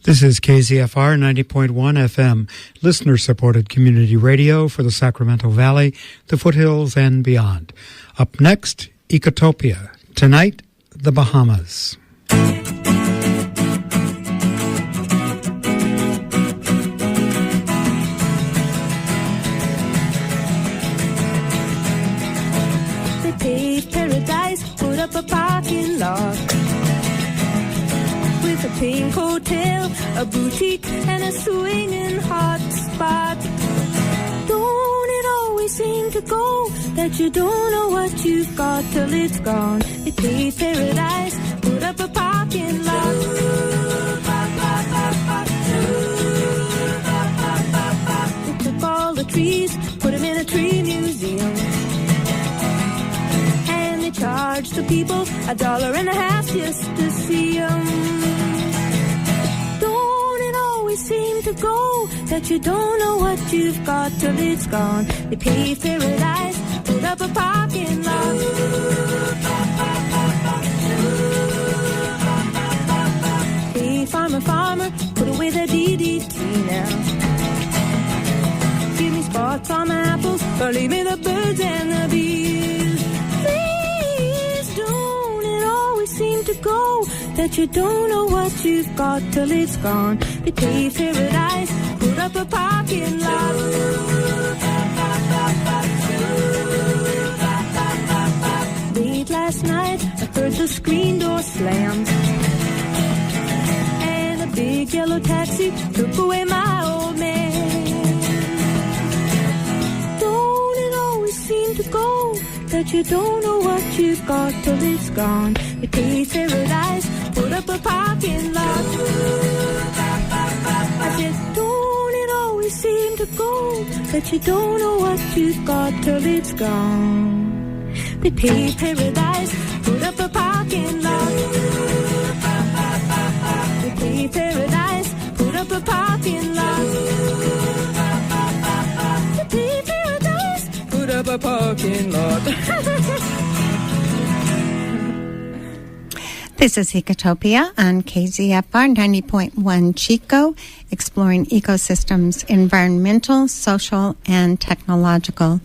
This is KZFR 90.1 FM, listener-supported community radio for the Sacramento Valley, the foothills, and beyond. Up next, Ecotopia. Tonight, the Bahamas. They paved paradise, put up a parking lot with a pink hotel, a boutique, and a swinging hot spot. Don't it always seem to go that you don't know what you've got till it's gone? They paved paradise, put up a parking lot. They took all the trees, put them in a tree museum, and they charged the people $1.50 just to see them. Seem to go that you don't know what you've got till it's gone. They paved paradise, put up a parking lot. Hey, farmer, farmer, put away the DDT now. Give me spots on my apples, or leave me the birds and the bees. Please don't it always seem to go that you don't know what you've got till it's gone. They paved paradise, put up a parking lot. Late last night, I heard the screen door slam, and a big yellow taxi took away my old man. Don't it always seem to go that you don't know what you've got till it's gone? They paved paradise, put up a parking lot. I said, don't it always seem to go that you don't know what you've got till it's gone? They paved paradise, put up a parking lot. They paved paradise, put up a parking lot. They paved paradise, put up a parking lot. This is Ecotopia on KZFR 90.1 Chico, exploring ecosystems, environmental, social, and technological.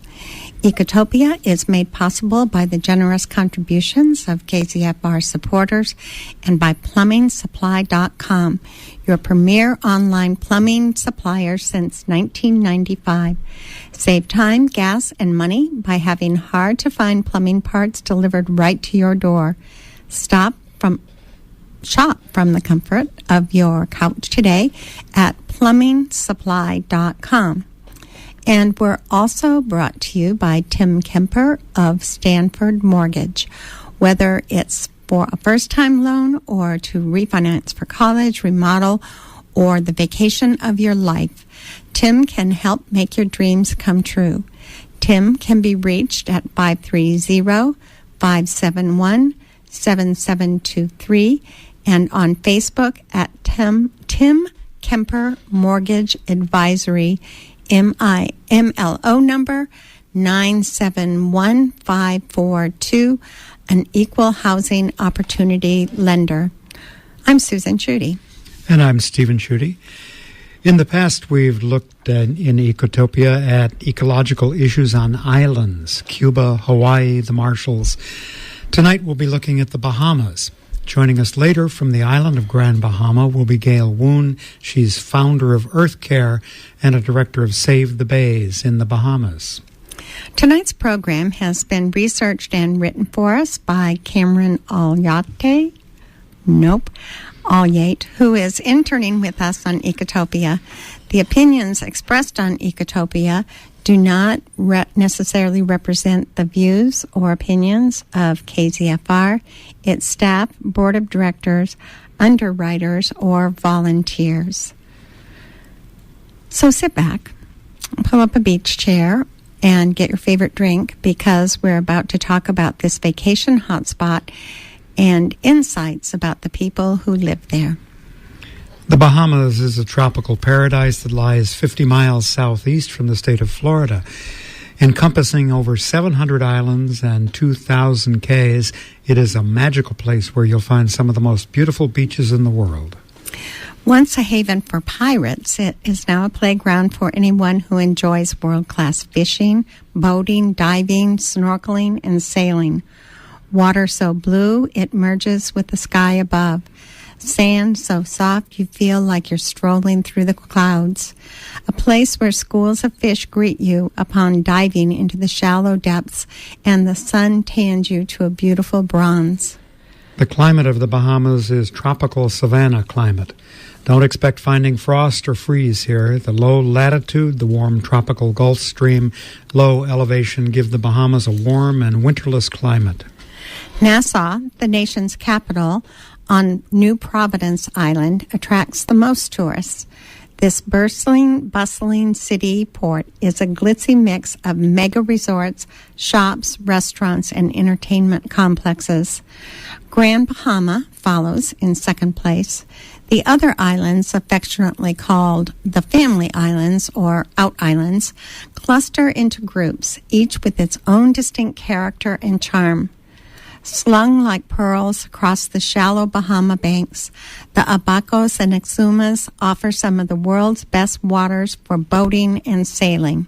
Ecotopia is made possible by the generous contributions of KZFR supporters and by PlumbingSupply.com, your premier online plumbing supplier since 1995. Save time, gas, and money by having hard-to-find plumbing parts delivered right to your door. Shop from the comfort of your couch today at PlumbingSupply.com. And we're also brought to you by Tim Kemper of Stanford Mortgage. Whether it's for a first-time loan or to refinance for college, remodel, or the vacation of your life, Tim can help make your dreams come true. Tim can be reached at 530-571-7723 and on Facebook at Tim Kemper Mortgage Advisory, MIMLO number 971542, an equal housing opportunity lender. I'm Susan Schutte. And I'm Stephen Schutte. In the past, we've looked in Ecotopia at ecological issues on islands, Cuba, Hawaii, the Marshalls. Tonight, we'll be looking at the Bahamas. Joining us later from the island of Grand Bahama will be Gail Woon. She's founder of EARTHCARE and a director of Save the Bays in the Bahamas. Tonight's program has been researched and written for us by Cameron Alyate, who is interning with us on Ecotopia. The opinions expressed on Ecotopia do not necessarily represent the views or opinions of KZFR, its staff, board of directors, underwriters, or volunteers. So sit back, pull up a beach chair, and get your favorite drink, because we're about to talk about this vacation hotspot and insights about the people who live there. The Bahamas is a tropical paradise that lies 50 miles southeast from the state of Florida. Encompassing over 700 islands and 2,000 cays, it is a magical place where you'll find some of the most beautiful beaches in the world. Once a haven for pirates, it is now a playground for anyone who enjoys world-class fishing, boating, diving, snorkeling, and sailing. Water so blue it merges with the sky above. Sand so soft you feel like you're strolling through the clouds. A place where schools of fish greet you upon diving into the shallow depths, and the sun tans you to a beautiful bronze. The climate of the Bahamas is tropical savanna climate. Don't expect finding frost or freeze here. The low latitude, the warm tropical Gulf Stream, low elevation give the Bahamas a warm and winterless climate. Nassau, the nation's capital, on New Providence Island, attracts the most tourists. This bustling city port is a glitzy mix of mega resorts, shops, restaurants, and entertainment complexes. Grand Bahama follows in second place. The other islands, affectionately called the Family Islands or Out Islands, cluster into groups, each with its own distinct character and charm. Slung like pearls across the shallow Bahama banks, the Abacos and Exumas offer some of the world's best waters for boating and sailing.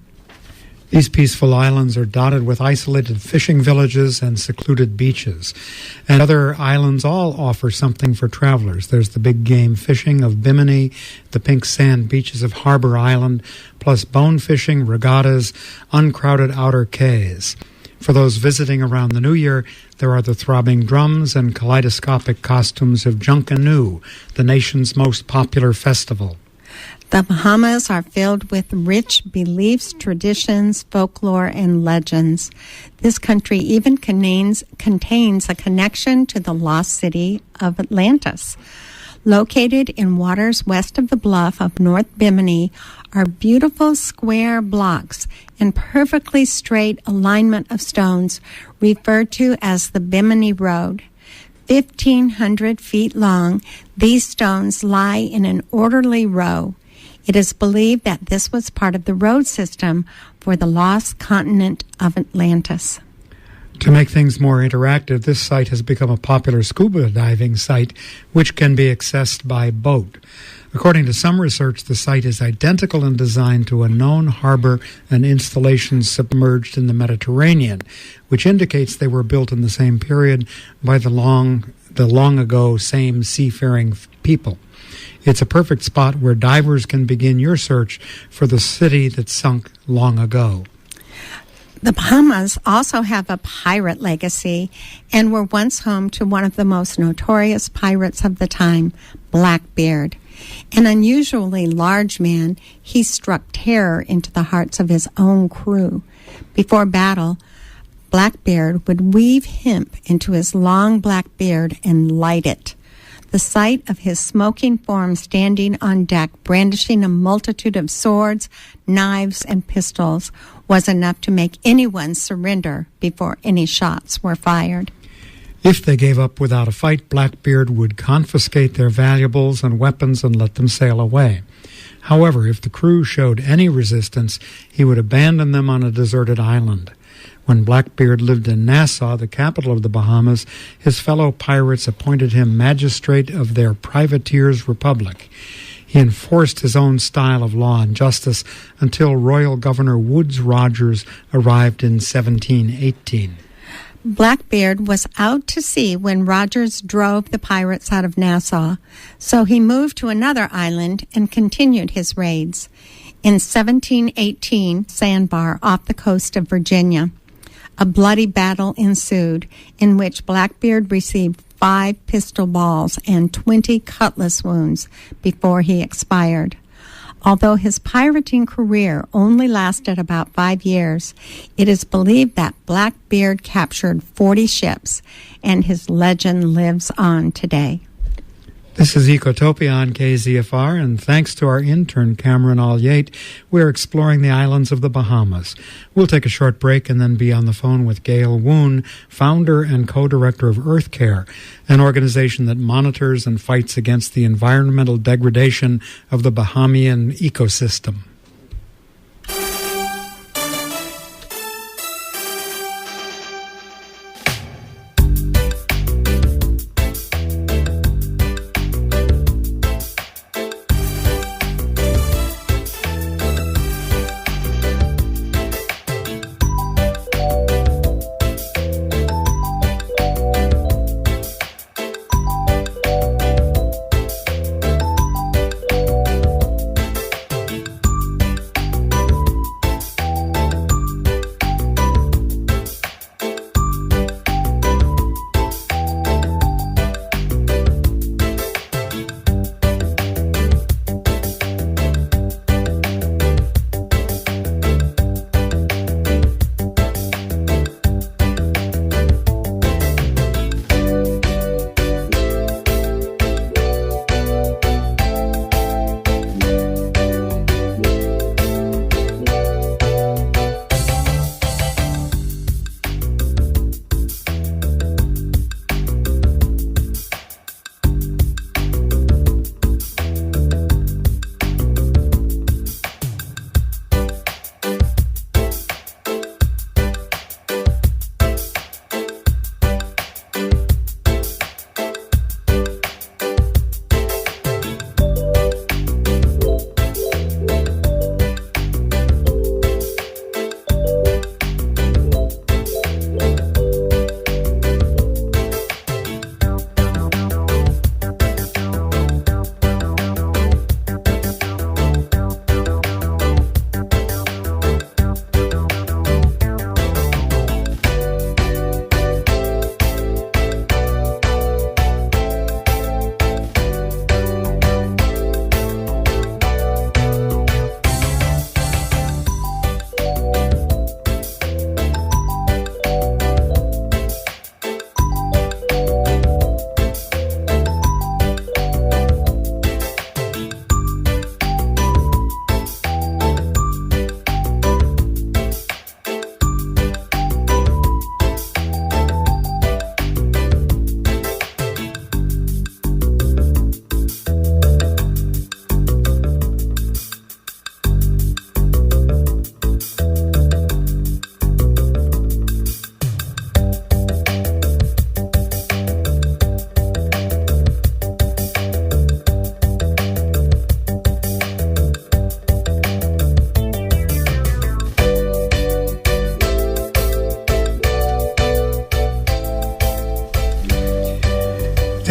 These peaceful islands are dotted with isolated fishing villages and secluded beaches. And other islands all offer something for travelers. There's the big game fishing of Bimini, the pink sand beaches of Harbor Island, plus bone fishing, regattas, uncrowded outer cays. For those visiting around the New Year, there are the throbbing drums and kaleidoscopic costumes of Junkanoo, the nation's most popular festival. The Bahamas are filled with rich beliefs, traditions, folklore, and legends. This country even contains a connection to the lost city of Atlantis. Located in waters west of the bluff of North Bimini are beautiful square blocks and perfectly straight alignment of stones referred to as the Bimini Road. 1,500 feet long, these stones lie in an orderly row. It is believed that this was part of the road system for the lost continent of Atlantis. To make things more interactive, this site has become a popular scuba diving site, which can be accessed by boat. According to some research, the site is identical in design to a known harbor and installations submerged in the Mediterranean, which indicates they were built in the same period by the long ago same seafaring people. It's a perfect spot where divers can begin your search for the city that sunk long ago. The Bahamas also have a pirate legacy and were once home to one of the most notorious pirates of the time, Blackbeard. An unusually large man, he struck terror into the hearts of his own crew. Before battle, Blackbeard would weave hemp into his long black beard and light it. The sight of his smoking form standing on deck, brandishing a multitude of swords, knives, and pistols, was enough to make anyone surrender before any shots were fired. If they gave up without a fight, Blackbeard would confiscate their valuables and weapons and let them sail away. However, if the crew showed any resistance, he would abandon them on a deserted island. When Blackbeard lived in Nassau, the capital of the Bahamas, his fellow pirates appointed him magistrate of their privateers' republic. He enforced his own style of law and justice until Royal Governor Woodes Rogers arrived in 1718. Blackbeard was out to sea when Rogers drove the pirates out of Nassau, so he moved to another island and continued his raids. In 1718, Sandbar, off the coast of Virginia, a bloody battle ensued in which Blackbeard received 5 pistol balls and 20 cutlass wounds before he expired. Although his pirating career only lasted about 5 years, it is believed that Blackbeard captured 40 ships, and his legend lives on today. This is Ecotopia on KZFR, and thanks to our intern, Cameron Alliate, we're exploring the islands of the Bahamas. We'll take a short break and then be on the phone with Gail Woon, founder and co-director of EARTHCARE, an organization that monitors and fights against the environmental degradation of the Bahamian ecosystem.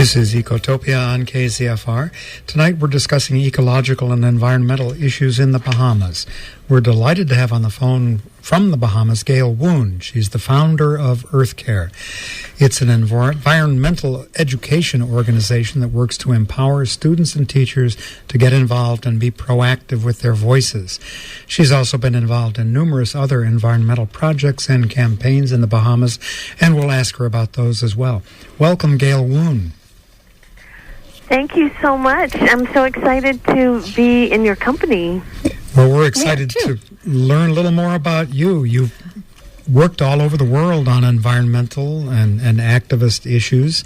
This is Ecotopia on KZFR. Tonight we're discussing ecological and environmental issues in the Bahamas. We're delighted to have on the phone from the Bahamas Gail Woon. She's the founder of EARTHCARE. It's an environmental education organization that works to empower students and teachers to get involved and be proactive with their voices. She's also been involved in numerous other environmental projects and campaigns in the Bahamas, and we'll ask her about those as well. Welcome, Gail Woon. Thank you so much. I'm so excited to be in your company. Well, we're excited to learn a little more about you. You've worked all over the world on environmental and activist issues,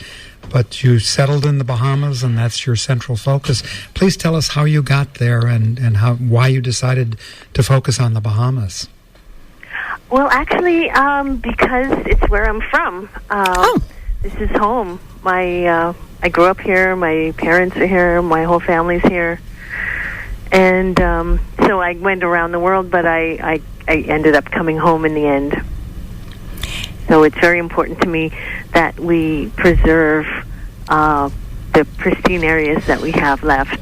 but you settled in the Bahamas, and that's your central focus. Please tell us how you got there and why you decided to focus on the Bahamas. Well, actually, because it's where I'm from. This is home. I grew up here. My parents are here. My whole family's here. And so I went around the world, but I ended up coming home in the end. So it's very important to me that we preserve the pristine areas that we have left.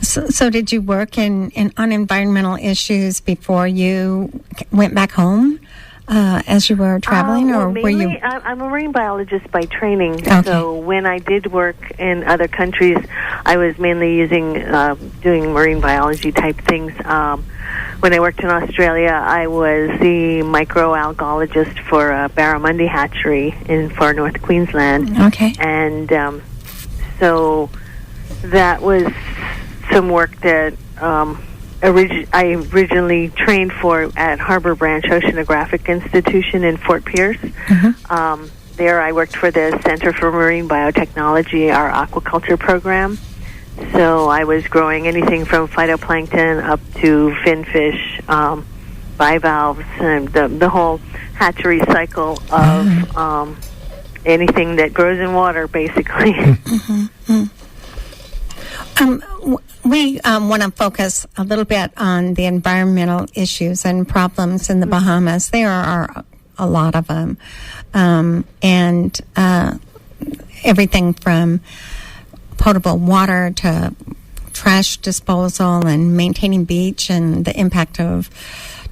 So did you work on environmental issues before you went back home as you were traveling? Well, or mainly, were you? I'm a marine biologist by training. Okay. So when I did work in other countries, I was mainly doing marine biology type things. When I worked in Australia, I was the microalgologist for a barramundi hatchery in far north Queensland. Okay. And so that was some work that I originally trained for at Harbor Branch Oceanographic Institution in Fort Pierce. Mm-hmm. There I worked for the Center for Marine Biotechnology, our aquaculture program. So I was growing anything from phytoplankton up to finfish, bivalves, and the whole hatchery cycle of anything that grows in water, basically. Mm-hmm. We want to focus a little bit on the environmental issues and problems in the Bahamas. There are a lot of them, and everything from potable water to trash disposal and maintaining beach and the impact of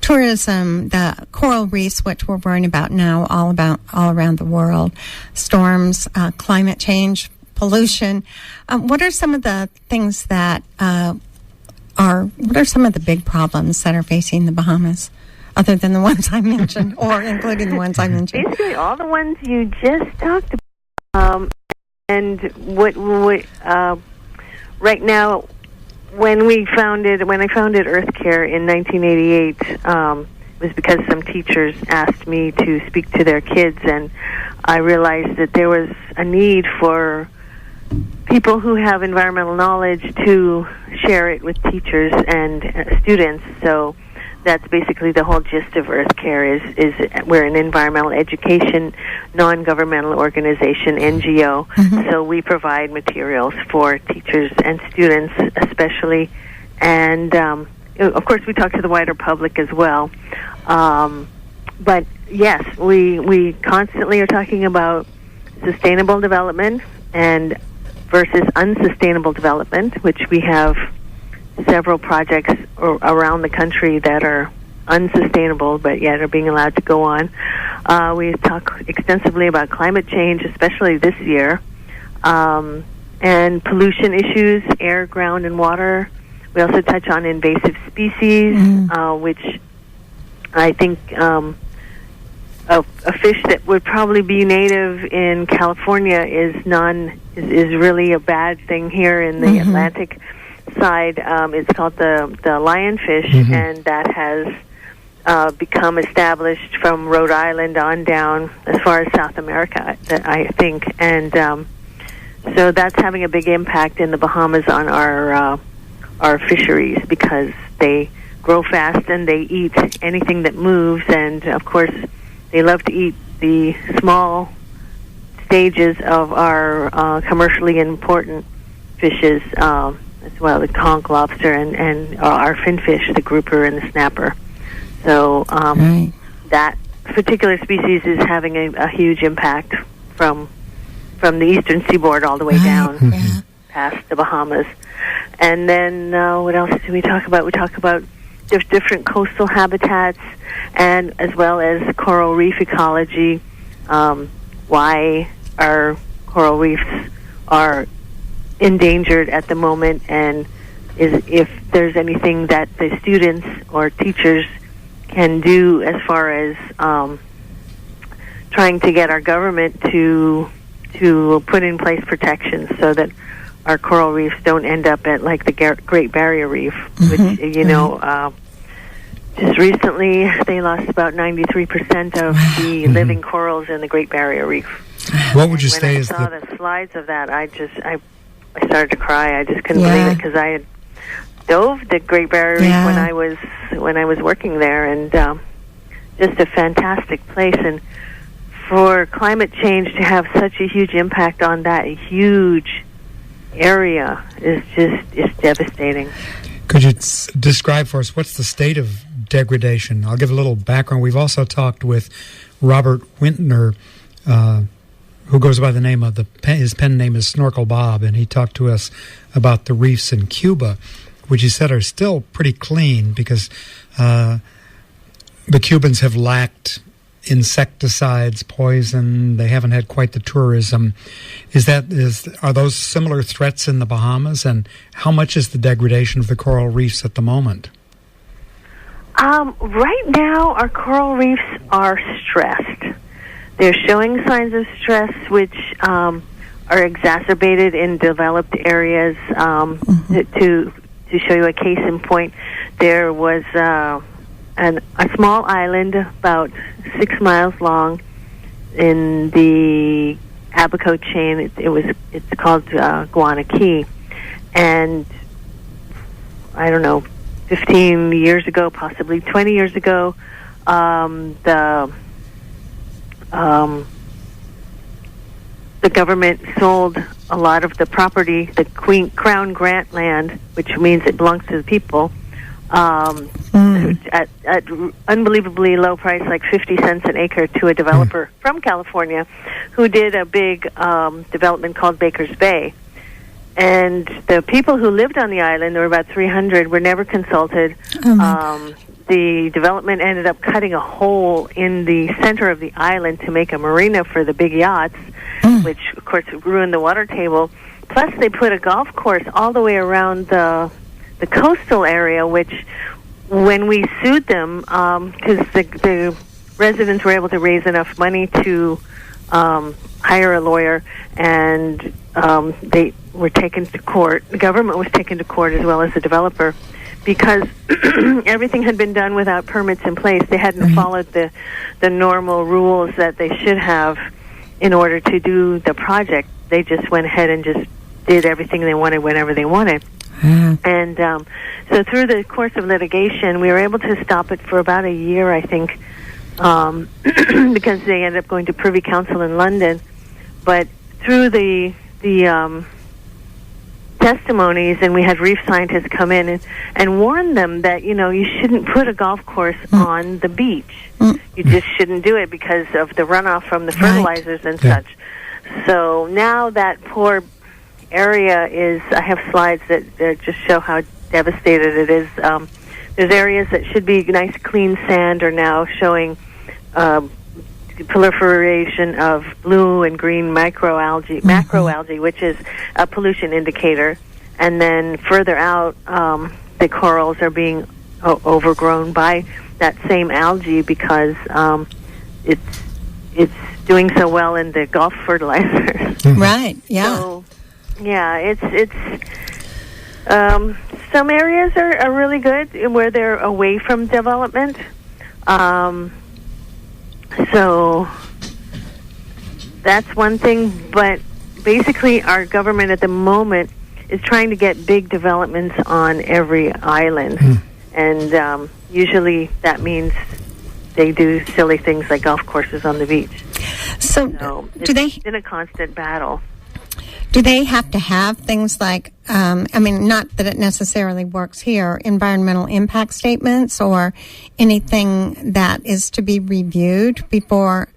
tourism, the coral reefs, which we're worrying about now all around the world, storms, climate change, pollution. What are some of the things that what are some of the big problems that are facing the Bahamas, other than the ones I mentioned, or including the ones I mentioned? Basically, all the ones you just talked about. And what right now, when I founded EARTHCARE in 1988, it was because some teachers asked me to speak to their kids, and I realized that there was a need for people who have environmental knowledge to share it with teachers and students. So that's basically the whole gist of EARTHCARE is we're an environmental education non-governmental organization, NGO. Mm-hmm. So we provide materials for teachers and students especially, and of course we talk to the wider public as well. But yes, we constantly are talking about sustainable development and versus unsustainable development, which we have several projects around the country that are unsustainable but yet are being allowed to go on. We talk extensively about climate change, especially this year, and pollution issues, air, ground, and water. We also touch on invasive species, which I think a fish that would probably be native in California is really a bad thing here in the Atlantic side. It's called the lionfish, and that has become established from Rhode Island on down as far as South America, I think. And so that's having a big impact in the Bahamas on our fisheries, because they grow fast and they eat anything that moves, and of course they love to eat the small stages of our commercially important fishes as well, the conch lobster and our finfish, the grouper and the snapper. So that particular species is having a huge impact from from the eastern seaboard all the way down past the Bahamas. And then what else do we talk about? We talk about different coastal habitats, and as well as coral reef ecology, why our coral reefs are endangered at the moment, and if there's anything that the students or teachers can do as far as trying to get our government to put in place protections so that our coral reefs don't end up at like the Great Barrier Reef, which, just recently they lost about 93% of the living corals in the Great Barrier Reef. What would you say is when I saw the slides of that, I started to cry. I just couldn't believe it, because I had dove the Great Barrier Reef when I was working there, and just a fantastic place. And for climate change to have such a huge impact on that huge area is devastating. Could you describe for us what's the state of degradation? I'll give a little background. We've also talked with Robert Wintner, who goes by the name of his pen name is Snorkel Bob, and he talked to us about the reefs in Cuba, which he said are still pretty clean because the Cubans have lacked insecticides, poison. They haven't had quite the tourism. Are those similar threats in the Bahamas? And how much is the degradation of the coral reefs at the moment? Right now, our coral reefs are stressed. They're showing signs of stress, which are exacerbated in developed areas. To show you a case in point, there was a small island about 6 miles long in the Abaco chain. It's called Guana Key, and I don't know, 15 years ago, possibly 20 years ago, the government sold a lot of the property, the Crown Grant land, which means it belongs to the people, at unbelievably low price, like 50 cents an acre, to a developer from California who did a big development called Baker's Bay. And the people who lived on the island, there were about 300, were never consulted. The development ended up cutting a hole in the center of the island to make a marina for the big yachts, which, of course, ruined the water table. Plus, they put a golf course all the way around the coastal area, which, when we sued them, because the residents were able to raise enough money to hire a lawyer, and they were taken to court. The government was taken to court as well as the developer, because everything had been done without permits in place. They hadn't followed the normal rules that they should have in order to do the project. They just went ahead and just did everything they wanted whenever they wanted. And so through the course of litigation, we were able to stop it for about a year, I think, because they ended up going to Privy Council in London. But through the testimonies, and we had reef scientists come in and warn them that, you shouldn't put a golf course on the beach. You just shouldn't do it because of the runoff from the fertilizers and such. So now that poor area is, I have slides that just show how devastated it is. There's areas that should be nice, clean sand are now showing proliferation of blue and green macroalgae, which is a pollution indicator. And then further out, the corals are being overgrown by that same algae because it's doing so well in the golf fertilizers. Right. Yeah. So, it's some areas are really good where they're away from development. So that's one thing, but basically our government at the moment is trying to get big developments on every island. And usually that means they do silly things like golf courses on the beach. So it's been a constant battle. Do they have to have things like, not that it necessarily works here, environmental impact statements or anything that is to be reviewed before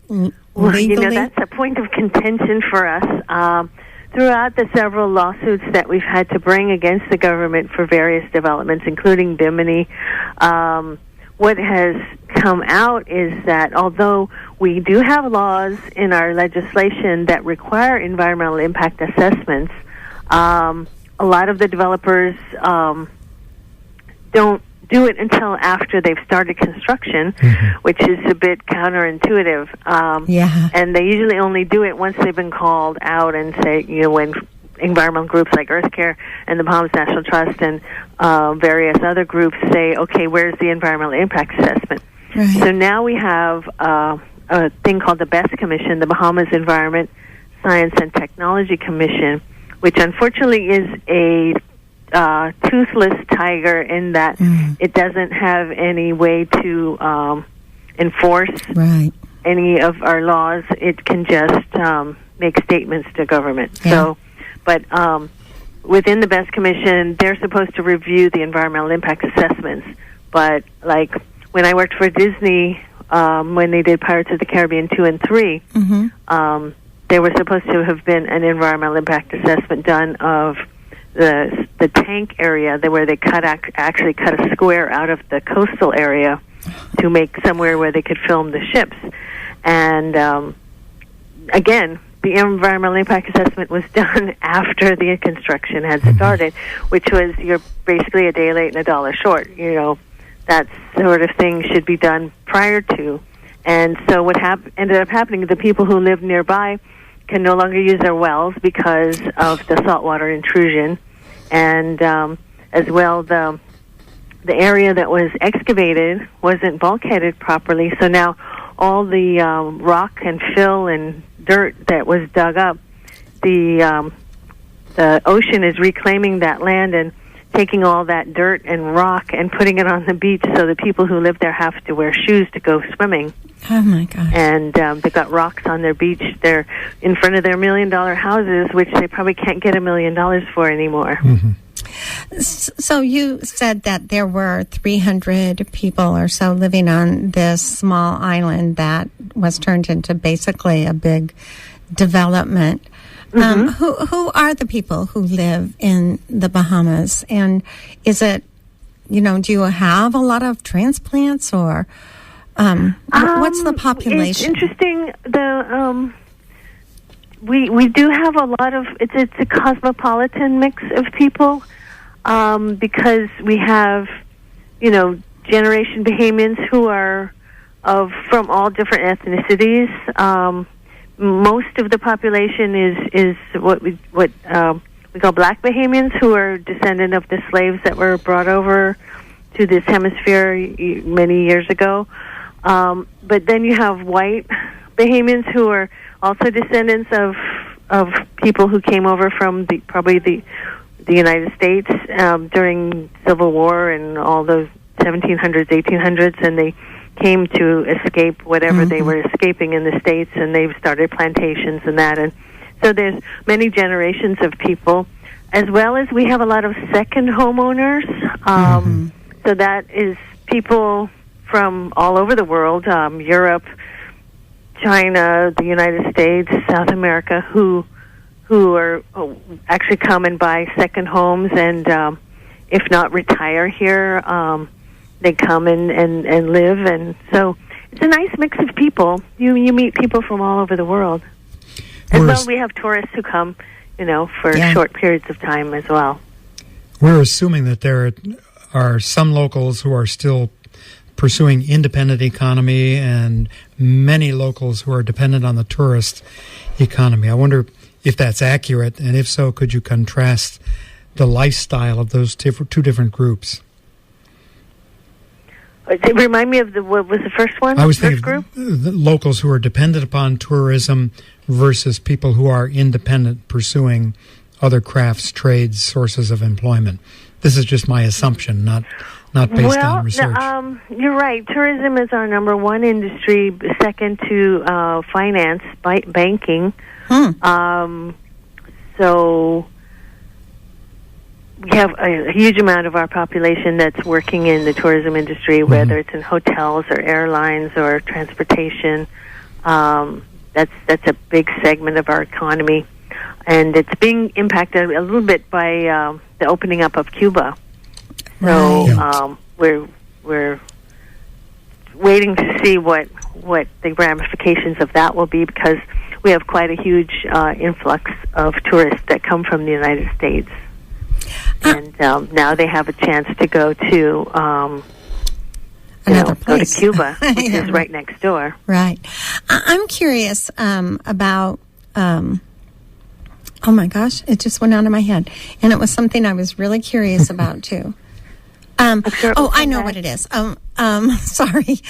Well, legally? that's a point of contention for us. Throughout the several lawsuits that we've had to bring against the government for various developments, including Bimini, what has come out is that although we do have laws in our legislation that require environmental impact assessments, a lot of the developers don't do it until after they've started construction, which is a bit counterintuitive. And they usually only do it once they've been called out and say, when environmental groups like EARTHCARE and the Bahamas National Trust and various other groups say, okay, where's the environmental impact assessment? Right. So now we have a thing called the BEST Commission, the Bahamas Environment, Science, and Technology Commission, which unfortunately is a toothless tiger in that it doesn't have any way to enforce any of our laws. It can just make statements to government. So, but within the BEST Commission, they're supposed to review the environmental impact assessments. But like when I worked for Disney, when they did Pirates of the Caribbean 2 and 3, there was supposed to have been an environmental impact assessment done of the tank area where they actually cut a square out of the coastal area to make somewhere where they could film the ships. And again, the environmental impact assessment was done after the construction had started, which was you're basically a day late and $1 short. That sort of thing should be done prior to. And so what ended up happening, the people who live nearby can no longer use their wells because of the saltwater intrusion. And as well, the area that was excavated wasn't bulkheaded properly. So now all the rock and fill and dirt that was dug up, the ocean is reclaiming that land and taking all that dirt and rock and putting it on the beach, so the people who live there have to wear shoes to go swimming. Oh, my gosh. And they've got rocks on their beach. They're in front of their $1 million houses, which they probably can't get $1 million for anymore. So you said that there were 300 people or so living on this small island that was turned into basically a big development. Who are the people who live in the Bahamas? And is it, do you have a lot of transplants or what's the population? It's interesting. We do have a lot of, it's a cosmopolitan mix of people because we have, generation Bahamians who are from all different ethnicities. Most of the population is what we call Black Bahamians, who are descendant of the slaves that were brought over to this hemisphere many years ago. But then you have white Bahamians who are also descendants of people who came over from probably the United States during Civil War and all those 1700s, 1800s, and they came to escape whatever they were escaping in the States, and they've started plantations and that. And so there's many generations of people, as well as we have a lot of second homeowners. So that is people from all over the world, Europe, China, the United States, South America, who are actually come and buy second homes and if not retire here, they come and live, and so it's a nice mix of people. You meet people from all over the world. As well, we have tourists who come, for short periods of time as well. We're assuming that there are some locals who are still pursuing independent economy and many locals who are dependent on the tourist economy. I wonder if that's accurate, and if so, could you contrast the lifestyle of those two different groups? Remind me of what was the first one? I was thinking group? The locals who are dependent upon tourism versus people who are independent, pursuing other crafts, trades, sources of employment. This is just my assumption, not based on research. You're right. Tourism is our number one industry, second to finance, banking. So we have a huge amount of our population that's working in the tourism industry, whether it's in hotels or airlines or transportation. that's a big segment of our economy, and it's being impacted a little bit by the opening up of Cuba. So we're waiting to see what the ramifications of that will be, because we have quite a huge influx of tourists that come from the United States, and now they have a chance to go to another place. Go to Cuba, which is right next door. Right. I'm curious about. Oh my gosh! It just went out of my head, and it was something I was really curious about too. I know what it is. Sorry.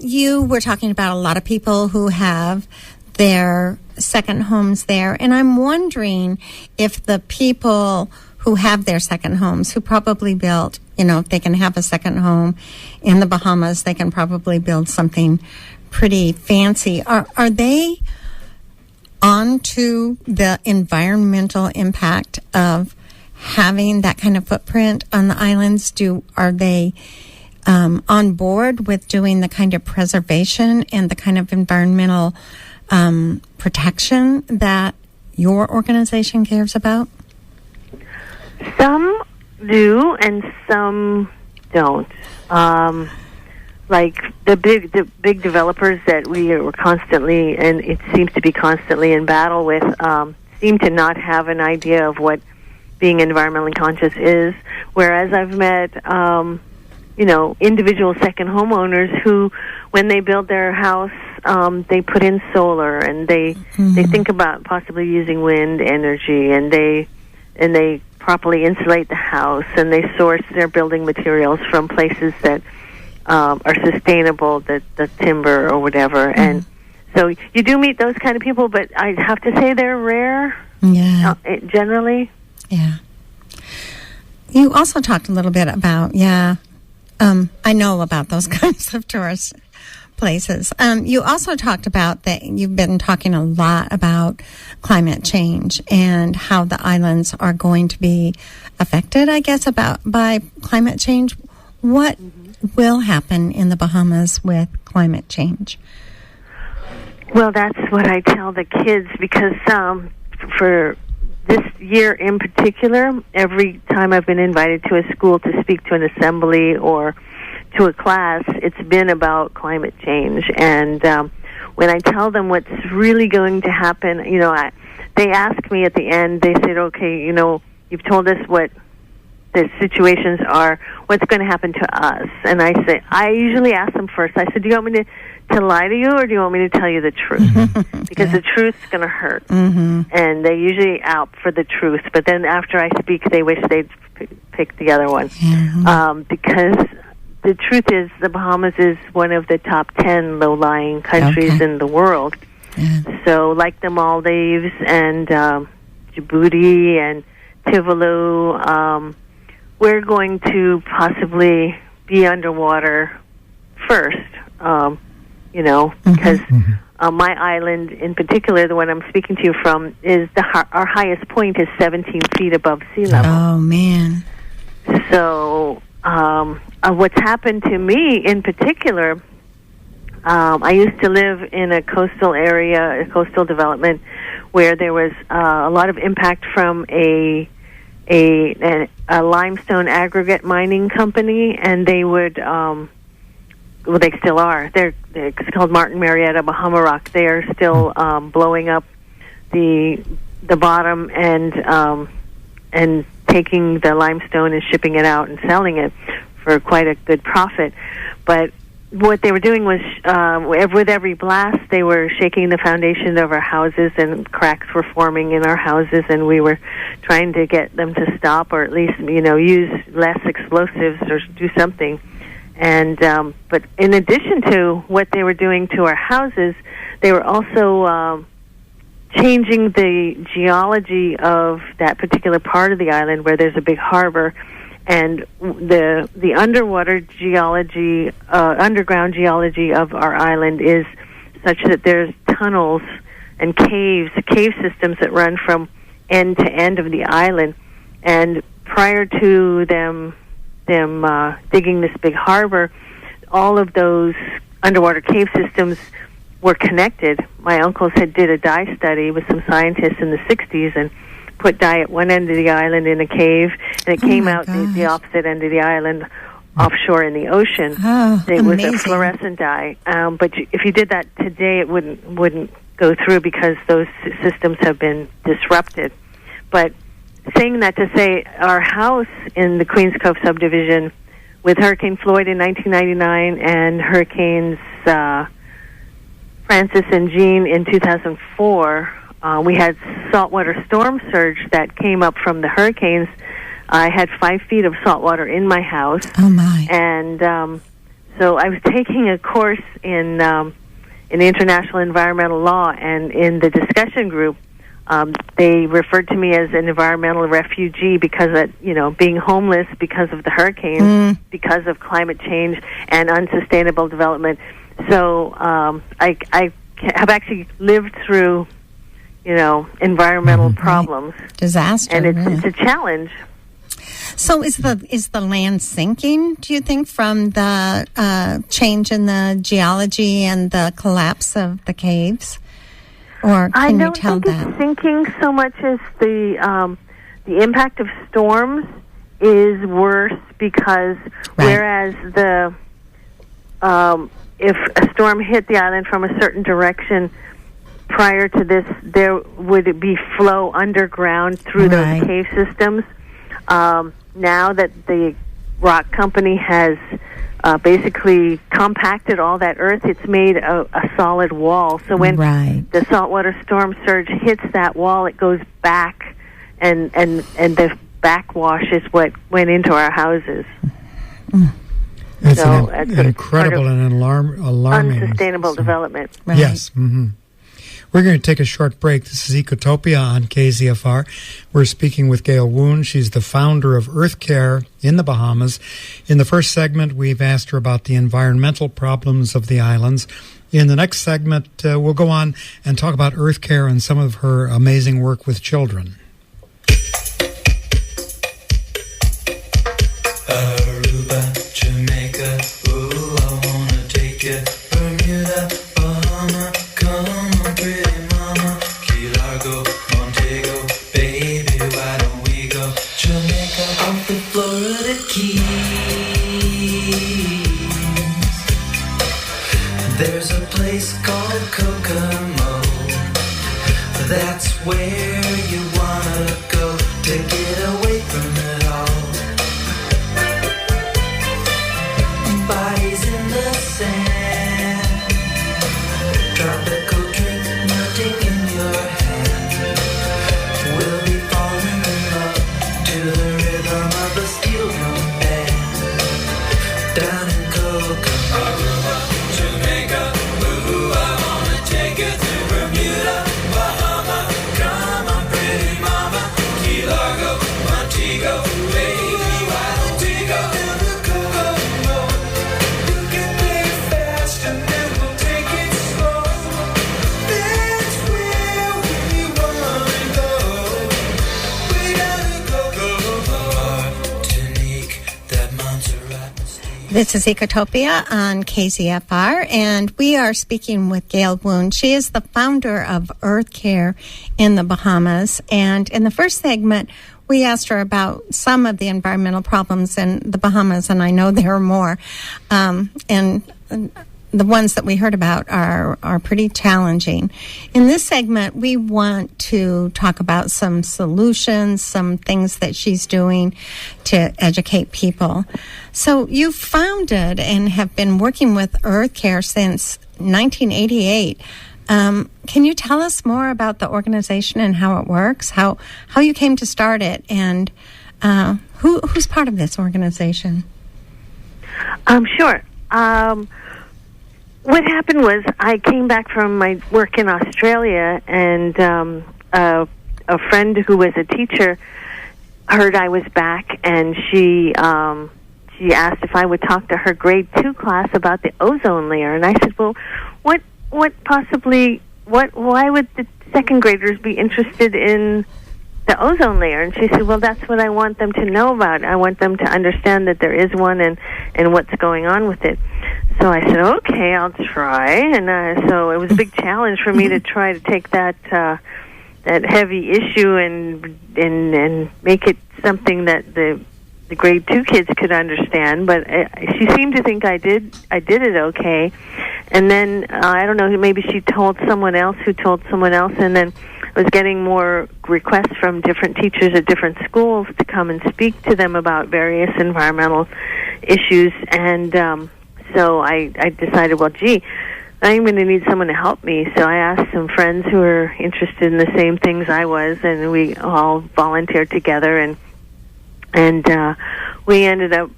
You were talking about a lot of people who have their second homes there, and I'm wondering if the people who have their second homes, who probably built, if they can have a second home in the Bahamas, they can probably build something pretty fancy. Are they onto the environmental impact of having that kind of footprint on the islands? Are they on board with doing the kind of preservation and the kind of environmental protection that your organization cares about? Some do, and some don't. Like the big developers that we are constantly, and it seems to be constantly in battle with, seem to not have an idea of what being environmentally conscious is. Whereas I've met, individual second homeowners who, when they build their house, they put in solar, and they think about possibly using wind energy, and they properly insulate the house, and they source their building materials from places that are sustainable, the timber or whatever. And so you do meet those kind of people, but I have to say they're rare. Yeah. Generally. Yeah. You also talked a little bit about, I know about those kinds of tourist places. You also talked about that you've been talking a lot about climate change and how the islands are going to be affected, I guess, by climate change. What will happen in the Bahamas with climate change? Well, that's what I tell the kids, because for this year in particular, every time I've been invited to a school to speak to an assembly or to a class, it's been about climate change. And when I tell them what's really going to happen, they ask me at the end, they said, okay, you've told us what the situations are, what's going to happen to us? And I usually ask them first, I said, do you want me to lie to you, or do you want me to tell you the truth? Because the truth's going to hurt. And they usually opt for the truth, but then after I speak, they wish they'd pick the other one. Because the truth is, the Bahamas is one of the top 10 low-lying countries in the world. So like the Maldives and Djibouti and Tuvalu, we're going to possibly be underwater first, because my island in particular, the one I'm speaking to you from, is our highest point is 17 feet above sea level. Oh, man. So what's happened to me in particular, I used to live in a coastal area, a coastal development, where there was a lot of impact from a limestone aggregate mining company, and they would, they still are. It's called Martin Marietta Bahama Rock. They are still blowing up the bottom and taking the limestone and shipping it out and selling it for quite a good profit. But what they were doing was, with every blast, they were shaking the foundation of our houses, and cracks were forming in our houses, and we were trying to get them to stop, or at least, use less explosives or do something. And but in addition to what they were doing to our houses, they were also changing the geology of that particular part of the island where there's a big harbor. And the underwater geology, underground geology of our island is such that there's tunnels and cave systems that run from end to end of the island. And prior to them digging this big harbor, all of those underwater cave systems were connected. My uncles had did a dye study with some scientists in the 60s and put dye at one end of the island in a cave, and it came out the opposite end of the island, offshore in the ocean. It was a fluorescent dye. But if you did that today, it wouldn't go through because those systems have been disrupted. But saying that to say, our house in the Queens Cove subdivision, with Hurricane Floyd in 1999 and Hurricanes Francis and Jean in 2004, we had saltwater storm surge that came up from the hurricanes. I had 5 feet of saltwater in my house. Oh, my. And so I was taking a course in international environmental law, and in the discussion group, they referred to me as an environmental refugee because of, being homeless because of the hurricanes, because of climate change and unsustainable development. So I have actually lived through, environmental problems, disaster, and it's a challenge. So is the land sinking, do you think, from the change in the geology and the collapse of the caves? Or can you tell that? I don't think it's sinking so much as the impact of storms is worse because whereas if a storm hit the island from a certain direction prior to this, there would be flow underground through those cave systems. Now that the rock company has basically compacted all that earth, it's made a solid wall. So when the saltwater storm surge hits that wall, it goes back, and the backwash is what went into our houses. It's an incredible and alarming unsustainable development. Yes. Mm-hmm. We're going to take a short break. This is Ecotopia on KZFR. We're speaking with Gail Woon. She's the founder of EARTHCARE in the Bahamas. In the first segment, we've asked her about the environmental problems of the islands. In the next segment, we'll go on and talk about EARTHCARE and some of her amazing work with children. Aruba, Jamaica, ooh, I wanna take you. Bermuda, Bahama, come on, pretty mama. Key Largo, Montego, baby, why don't we go? Jamaica, off the Florida Keys. There's a place called Kokomo. That's where you wanna go to get away from it all. Bodies in the sand, tropical drink melting in your hand. We'll be falling in love to the rhythm of a steel drum band. Down in Kokomo, Aruba, Jamaica, ooh, I wanna take you to Bermuda, Bahama. Come on, pretty mama, Key Largo, Montego, baby, why don't we go to the Kokomo? You get there fast and then we'll take it slow. That's where we wanna go. We gotta go, Martinique, that Montserrat Mystique. This is Ecotopia on KZFR, and we are speaking with Gail Woon. She is the founder of EARTHCARE in the Bahamas. And in the first segment, we asked her about some of the environmental problems in the Bahamas, and I know there are more. And the ones that we heard about are pretty challenging. In this segment, we want to talk about some solutions, some things that she's doing to educate people. So you founded and have been working with EARTHCARE since 1988. Can you tell us more about the organization and how it works, how you came to start it, and who's part of this organization? Sure. What happened was I came back from my work in Australia, and a friend who was a teacher heard I was back, and she asked if I would talk to her grade 2 class about the ozone layer. And I said, well, why would the second graders be interested in the ozone layer? And she said, well, that's what I want them to know about. I want them to understand that there is one and what's going on with it. so I said, okay, I'll try. And so it was a big challenge for me to try to take that heavy issue and make it something that the grade 2 kids could understand. But she seemed to think I did it okay. And then I don't know, maybe she told someone else who told someone else, and then I was getting more requests from different teachers at different schools to come and speak to them about various environmental issues. And so I decided, well, gee, I'm going to need someone to help me. So I asked some friends who were interested in the same things I was, and we all volunteered together, and we ended up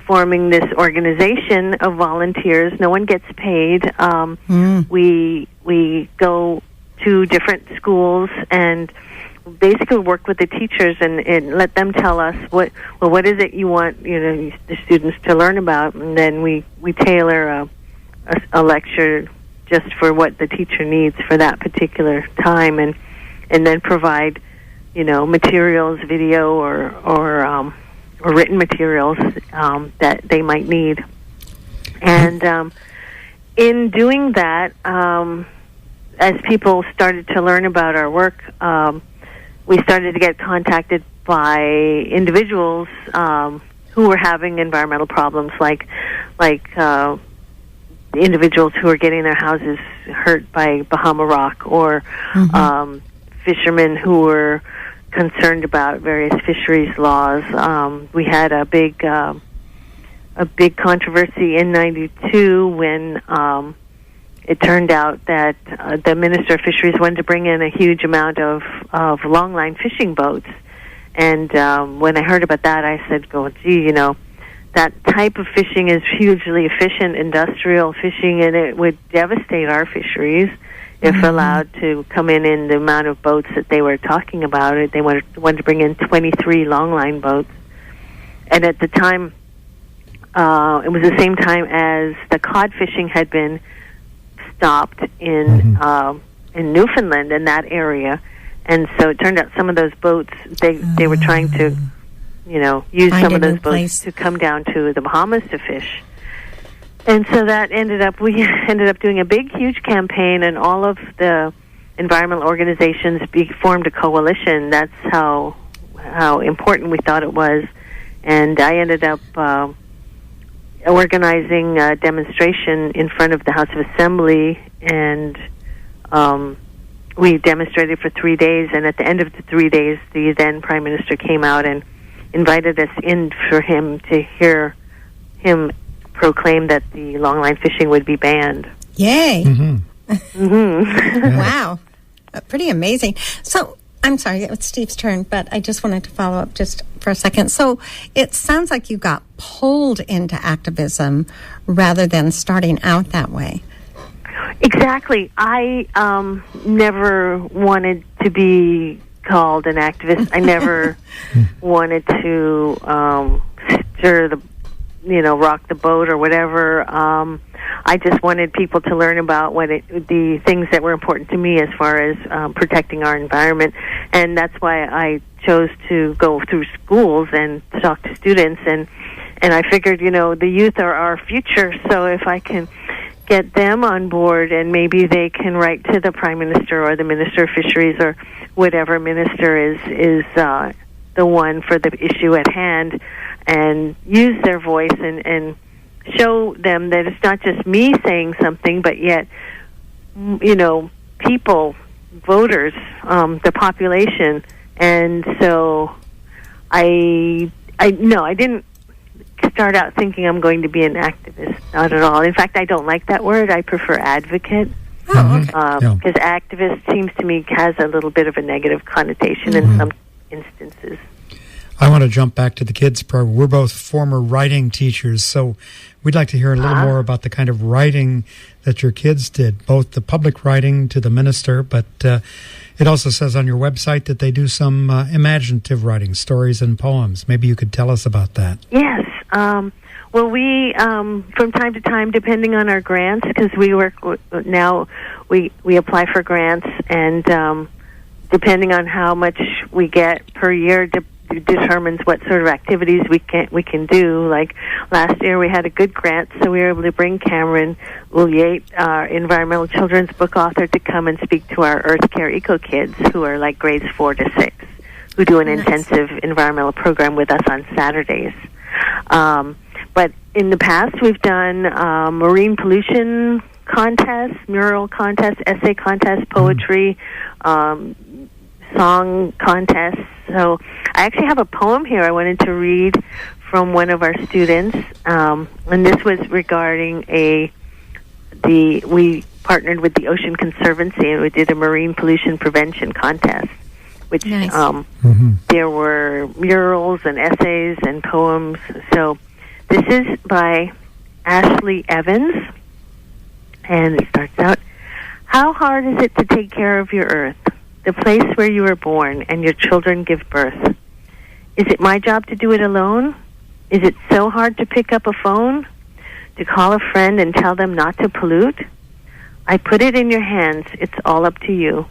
forming this organization of volunteers. No one gets paid. We go to different schools and basically work with the teachers and let them tell us what is it you want the students to learn about, and then we tailor a lecture just for what the teacher needs for that particular time, and then provide materials, video or written materials that they might need. And in doing that, as people started to learn about our work, we started to get contacted by individuals who were having environmental problems, like individuals who are getting their houses hurt by Bahama Rock, or fishermen who were concerned about various fisheries laws. We had a big controversy in '92 when it turned out that the Minister of Fisheries wanted to bring in a huge amount of longline fishing boats. And when I heard about that, I said, gee, that type of fishing is hugely efficient industrial fishing, and it would devastate our fisheries if allowed to come in the amount of boats that they were talking about. They wanted to bring in 23 longline boats. And at the time, it was the same time as the cod fishing had been stopped in Newfoundland, in that area. And so it turned out some of those boats, they were trying to use some of those boats to come down to the Bahamas to fish. And so we ended up doing a big, huge campaign, and all of the environmental organizations formed a coalition. That's how important we thought it was. And I ended up organizing a demonstration in front of the House of Assembly, and we demonstrated for 3 days. And at the end of the 3 days, the then Prime Minister came out and invited us in for him to hear him proclaim that the longline fishing would be banned. Yay! Wow, pretty amazing. So, I'm sorry, it's Steve's turn, but I just wanted to follow up just for a second. So, it sounds like you got pulled into activism rather than starting out that way. Exactly. I never wanted to be called an activist. I never wanted to stir the rock the boat or whatever. I just wanted people to learn about the things that were important to me as far as protecting our environment. And that's why I chose to go through schools and talk to students. And I figured, the youth are our future. So if I can get them on board, and maybe they can write to the Prime Minister or the Minister of Fisheries or whatever minister is the one for the issue at hand, and use their voice and show them that it's not just me saying something, but yet, people, voters, the population. And so I didn't start out thinking I'm going to be an activist. Not at all. In fact, I don't like that word. I prefer advocate. Oh, okay. Because activist seems to me has a little bit of a negative connotation in some instances. I want to jump back to the kids program. We're both former writing teachers, so we'd like to hear a little more about the kind of writing that your kids did, both the public writing to the minister, but it also says on your website that they do some imaginative writing, stories and poems. Maybe you could tell us about that. Yes. Well, we, from time to time, depending on our grants, because we work now, we apply for grants, and depending on how much we get per year, determines what sort of activities we can do. Like last year, we had a good grant, so we were able to bring Cameron Uliate, our environmental children's book author, to come and speak to our EARTHCARE Eco Kids, who are like grades 4 to 6, who do an intensive environmental program with us on Saturdays. But in the past, we've done marine pollution contests, mural contests, essay contests, poetry, song contests. So I actually have a poem here I wanted to read from one of our students, and this was regarding we partnered with the Ocean Conservancy, and we did a marine pollution prevention contest, which there were murals and essays and poems. So this is by Ashley Evans, and it starts out, how hard is it to take care of your earth, the place where you were born and your children give birth? Is it my job to do it alone? Is it so hard to pick up a phone, to call a friend and tell them not to pollute? I put it in your hands. It's all up to you.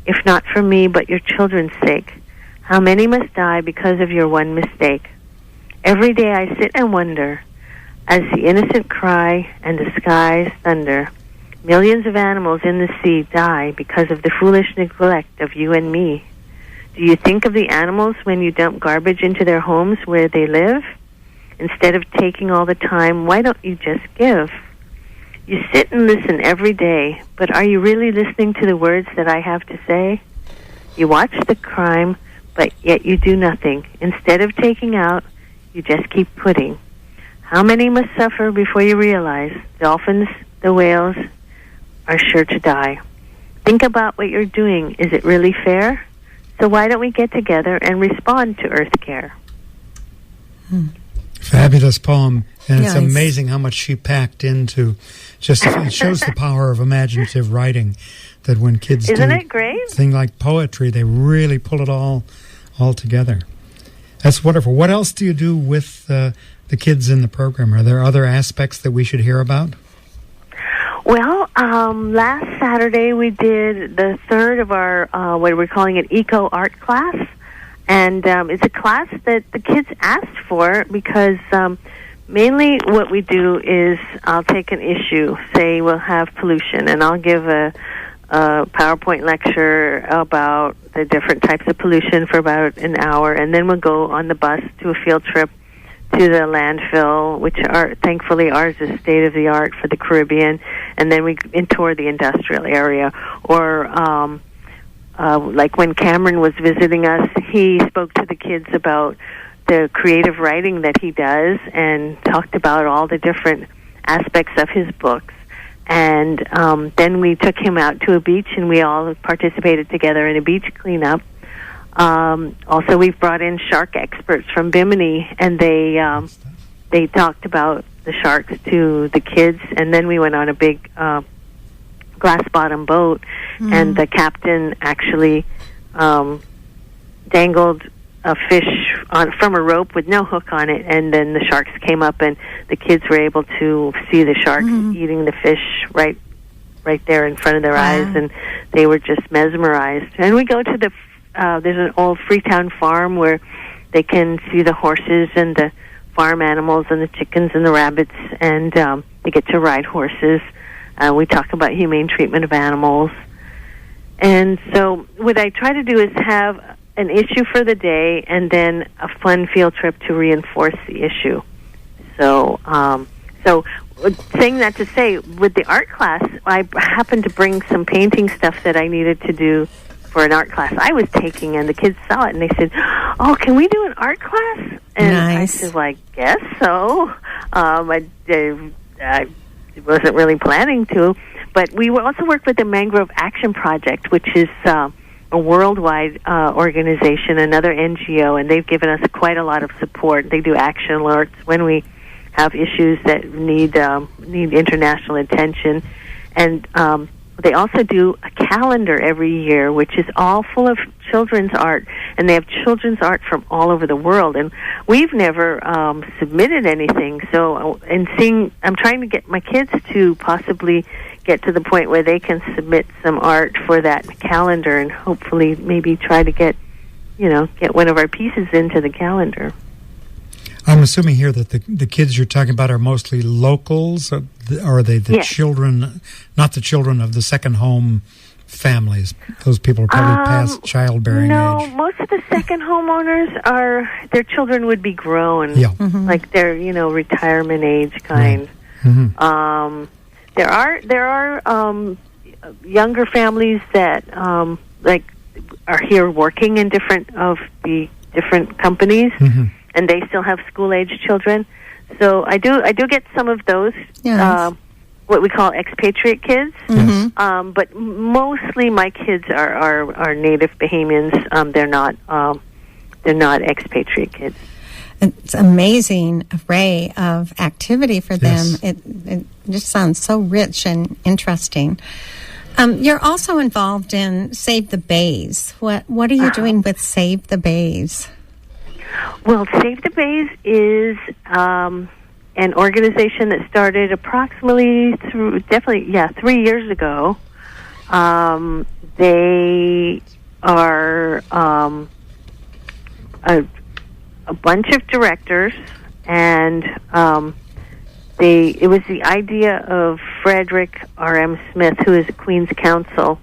If not for me, but your children's sake, how many must die because of your one mistake? Every day I sit and wonder, as the innocent cry and the skies thunder, millions of animals in the sea die because of the foolish neglect of you and me. Do you think of the animals when you dump garbage into their homes where they live? Instead of taking all the time, why don't you just give? You sit and listen every day, but are you really listening to the words that I have to say? You watch the crime, but yet you do nothing. Instead of taking out, you just keep putting. How many must suffer before you realize dolphins, the whales, are sure to die? Think about what you're doing. Is it really fair? So why don't we get together and respond to EARTHCARE? Fabulous poem, and it's amazing how much she packed into it shows the power of imaginative writing, that when kids Isn't it great? Thing like poetry, they really pull it all together. That's wonderful. What else do you do with the kids in the program? Are there other aspects that we should hear about? Well, last Saturday we did the third of our, what we're calling an eco art class. And it's a class that the kids asked for because mainly what we do is I'll take an issue, say we'll have pollution, and I'll give a PowerPoint lecture about the different types of pollution for about an hour, and then we'll go on the bus to a field trip to the landfill, which thankfully ours is state-of-the-art for the Caribbean, and then we tour the industrial area. Or like when Cameron was visiting us, he spoke to the kids about the creative writing that he does and talked about all the different aspects of his books. And then we took him out to a beach, and we all participated together in a beach cleanup. Also, we've brought in shark experts from Bimini, and they talked about the sharks to the kids. And then we went on a big glass-bottom boat, and the captain actually dangled a fish from a rope with no hook on it, and then the sharks came up, and the kids were able to see the sharks eating the fish right there in front of their eyes, and they were just mesmerized. And we go to there's an old Freetown farm where they can see the horses and the farm animals and the chickens and the rabbits, and they get to ride horses. We talk about humane treatment of animals. And so what I try to do is have an issue for the day and then a fun field trip to reinforce the issue. So saying that to say, with the art class, I happened to bring some painting stuff that I needed to do for an art class I was taking, and the kids saw it, and they said, oh, can we do an art class? And Nice. I said, well, I guess so. I wasn't really planning to, but we also work with the Mangrove Action Project, which is a worldwide organization, another NGO, and they've given us quite a lot of support. They do action alerts when we have issues that need international attention, and they also do a calendar every year, which is all full of children's art, and they have children's art from all over the world. And we've never submitted anything. So, I'm trying to get my kids to possibly get to the point where they can submit some art for that calendar, and hopefully maybe try to get get one of our pieces into the calendar. I'm assuming here that the kids you're talking about are mostly locals, or are they the Yes. children, not the children of the second home families? Those people are probably past childbearing No, age. most of the second homeowners their children would be grown. Yeah. Like they're, retirement age kind. Mm-hmm. There are younger families that are here working in different companies, and they still have school age children. So I do get some of those. Yes. What we call expatriate kids. Mm-hmm. But mostly my kids are native Bahamians. They're not expatriate kids. It's an amazing array of activity for them. Yes. It just sounds so rich and interesting. You're also involved in Save the Bays. What are you doing with Save the Bays? Well, Save the Bays is an organization that started approximately 3 years ago. They are a bunch of directors, and it was the idea of Frederick R.M. Smith, who is a Queen's Counsel.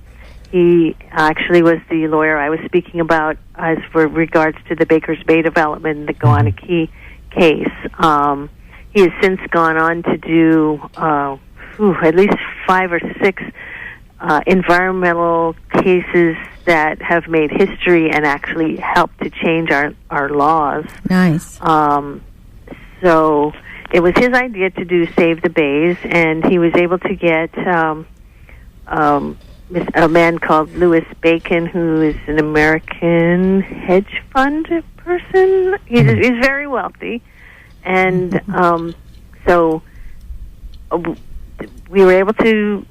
He actually was the lawyer I was speaking about as for regards to the Baker's Bay development and the Goanna Key case. He has since gone on to do at least 5 or 6 environmental cases that have made history and actually helped to change our laws. Nice. So it was his idea to do Save the Bays, and he was able to get a man called Louis Bacon, who is an American hedge fund person. He's very wealthy, and so we were able to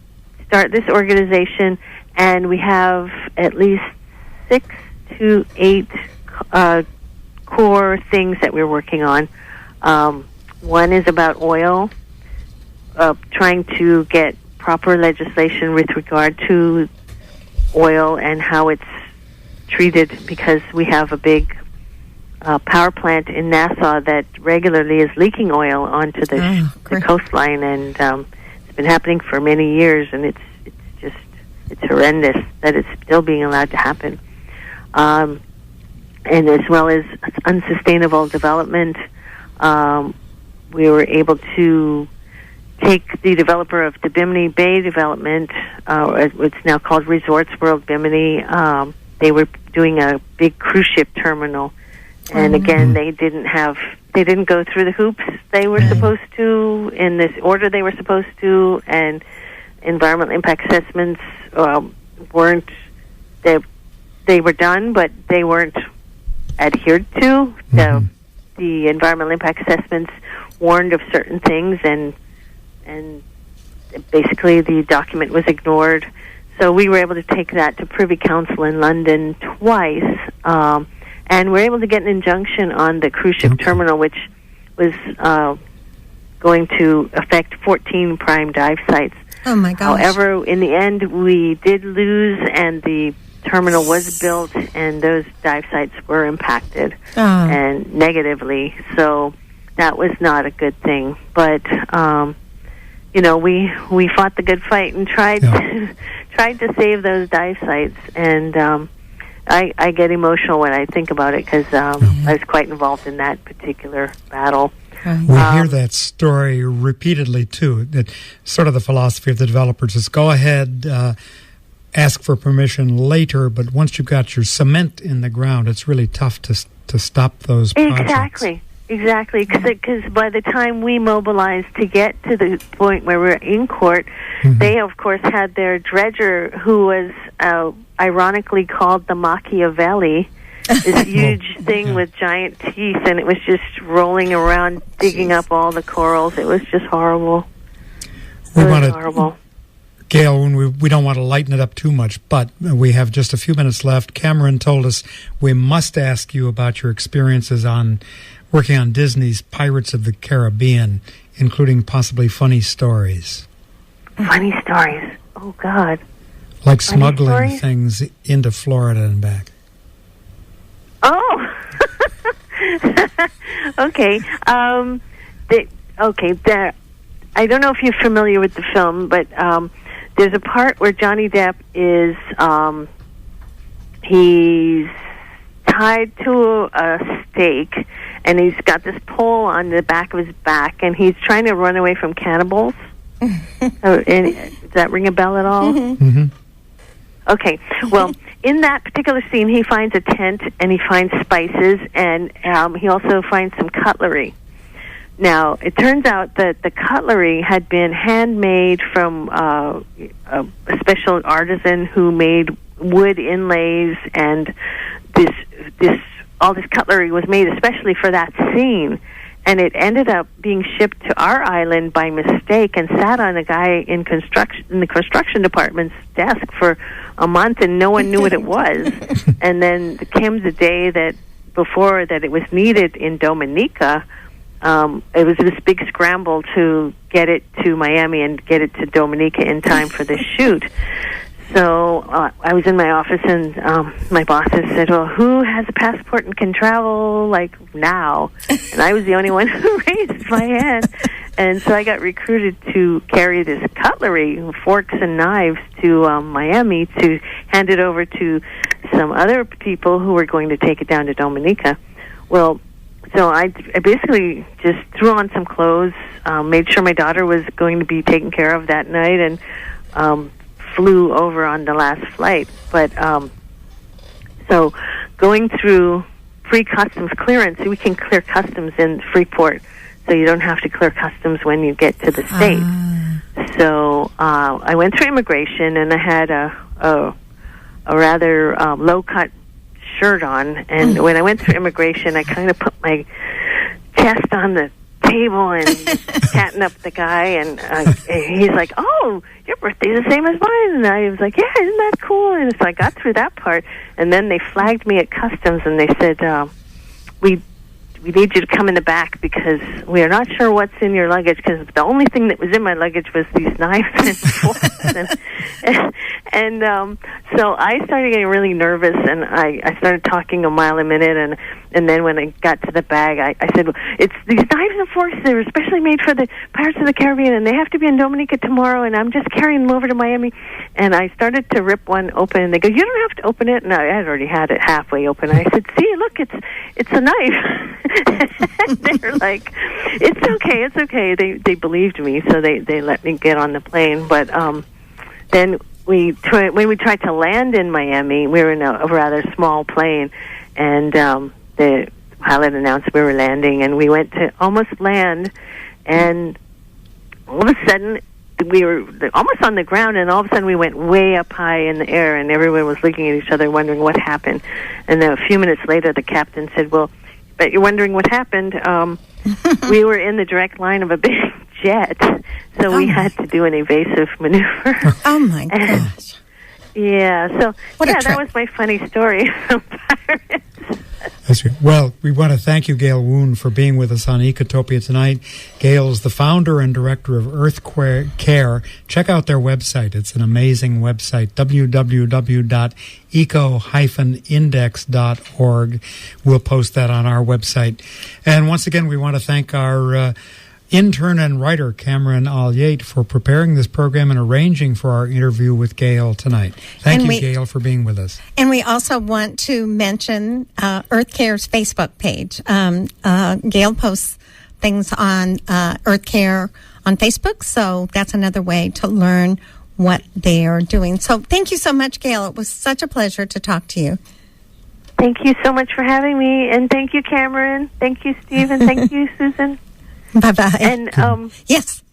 start this organization, and we have at least 6 to 8 core things that we're working on. One is about oil, trying to get proper legislation with regard to oil and how it's treated, because we have a big power plant in Nassau that regularly is leaking oil onto the coastline, and it's been happening for many years, and it's horrendous that it's still being allowed to happen. And as well as unsustainable development, we were able to take the developer of the Bimini Bay development, it's now called Resorts World Bimini. They were doing a big cruise ship terminal, and again, they didn't go through the hoops they were supposed to in this order they were supposed to, and environmental impact assessments weren't. They were done, but they weren't adhered to. The environmental impact assessments warned of certain things, and basically the document was ignored. So we were able to take that to Privy Council in London twice, and we're able to get an injunction on the cruise ship terminal, which was going to affect 14 prime dive sites. Oh, my gosh. However, in the end, we did lose, and the terminal was built, and those dive sites were impacted and negatively. So that was not a good thing. But we fought the good fight and tried to save those dive sites. And I get emotional when I think about it, because I was quite involved in that particular battle. We hear that story repeatedly, too. That sort of the philosophy of the developers is go ahead, ask for permission later, but once you've got your cement in the ground, it's really tough to stop those projects. Exactly, because by the time we mobilized to get to the point where we're in court, they, of course, had their dredger, who was ironically called the Machiavelli, this huge thing with giant teeth, and it was just rolling around, digging up all the corals. It was just horrible. Horrible. Gail, we don't want to lighten it up too much, but we have just a few minutes left. Cameron told us we must ask you about your experiences on working on Disney's Pirates of the Caribbean, including possibly funny stories. Funny stories? Oh, God. Like smuggling things into Florida and back. Okay. I don't know if you're familiar with the film, but there's a part where Johnny Depp is he's tied to a stake, and he's got this pole on the back of his back, and he's trying to run away from cannibals. Does that ring a bell at all? Mm-hmm. Okay. Well, in that particular scene, he finds a tent, and he finds spices, and he also finds some cutlery. Now, it turns out that the cutlery had been handmade from a special artisan who made wood inlays, and all this cutlery was made especially for that scene. And it ended up being shipped to our island by mistake and sat on a guy in the construction department's desk for a month, and no one knew what it was. And then came the day that before that it was needed in Dominica. It was this big scramble to get it to Miami and get it to Dominica in time for the shoot. So I was in my office, and my bosses said, well, who has a passport and can travel, like, now? And I was the only one who raised my hand. And so I got recruited to carry this cutlery, forks and knives, to Miami to hand it over to some other people who were going to take it down to Dominica. Well, so I basically just threw on some clothes, made sure my daughter was going to be taken care of that night, and flew over on the last flight. But so going through pre-customs clearance, we can clear customs in Freeport, so you don't have to clear customs when you get to the state. So I went through immigration, and I had a rather low-cut shirt on, and when I went through immigration, I kind of put my chest on the table and chatting up the guy, and he's like, oh, your birthday's the same as mine. And I was like, yeah, isn't that cool? And so I got through that part, and then they flagged me at customs, and they said, we need you to come in the back because we are not sure what's in your luggage, because the only thing that was in my luggage was these knives and forks. And so I started getting really nervous, and I started talking a mile a minute, and then when I got to the bag, I said, well, it's these knives and forks, they're especially made for the Pirates of the Caribbean, and they have to be in Dominica tomorrow, and I'm just carrying them over to Miami. And I started to rip one open, and they go, you don't have to open it. And I had already had it halfway open. I said, see, look, it's a knife. They're like, it's okay. They believed me, so they let me get on the plane. But then when we tried to land in Miami, we were in a rather small plane, and the pilot announced we were landing, and we went to almost land, and all of a sudden we were almost on the ground, and all of a sudden we went way up high in the air, and everyone was looking at each other wondering what happened. And then a few minutes later the captain said, well, but you're wondering what happened. We were in the direct line of a big jet, so we had to do an evasive maneuver. Oh my gosh. Yeah, so that was my funny story from Pirates. That's good. Well, we want to thank you, Gail Woon, for being with us on Ecotopia tonight. Gail is the founder and director of EARTHCARE. Check out their website. It's an amazing website, www.eco-index.org. We'll post that on our website. And once again, we want to thank our intern and writer, Cameron Alyate, for preparing this program and arranging for our interview with Gail tonight. Thank you, Gail, for being with us. And we also want to mention EARTHCARE's Facebook page. Gail posts things on EARTHCARE on Facebook, so that's another way to learn what they are doing. So thank you so much, Gail. It was such a pleasure to talk to you. Thank you so much for having me, and thank you, Cameron. Thank you, Stephen. Thank you, Susan. Bye-bye. And yes,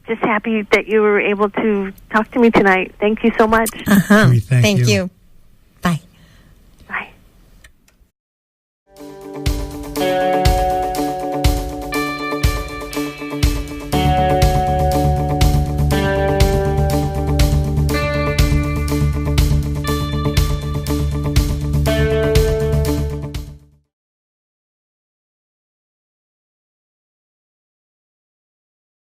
just happy that you were able to talk to me tonight. Thank you so much. Thank you.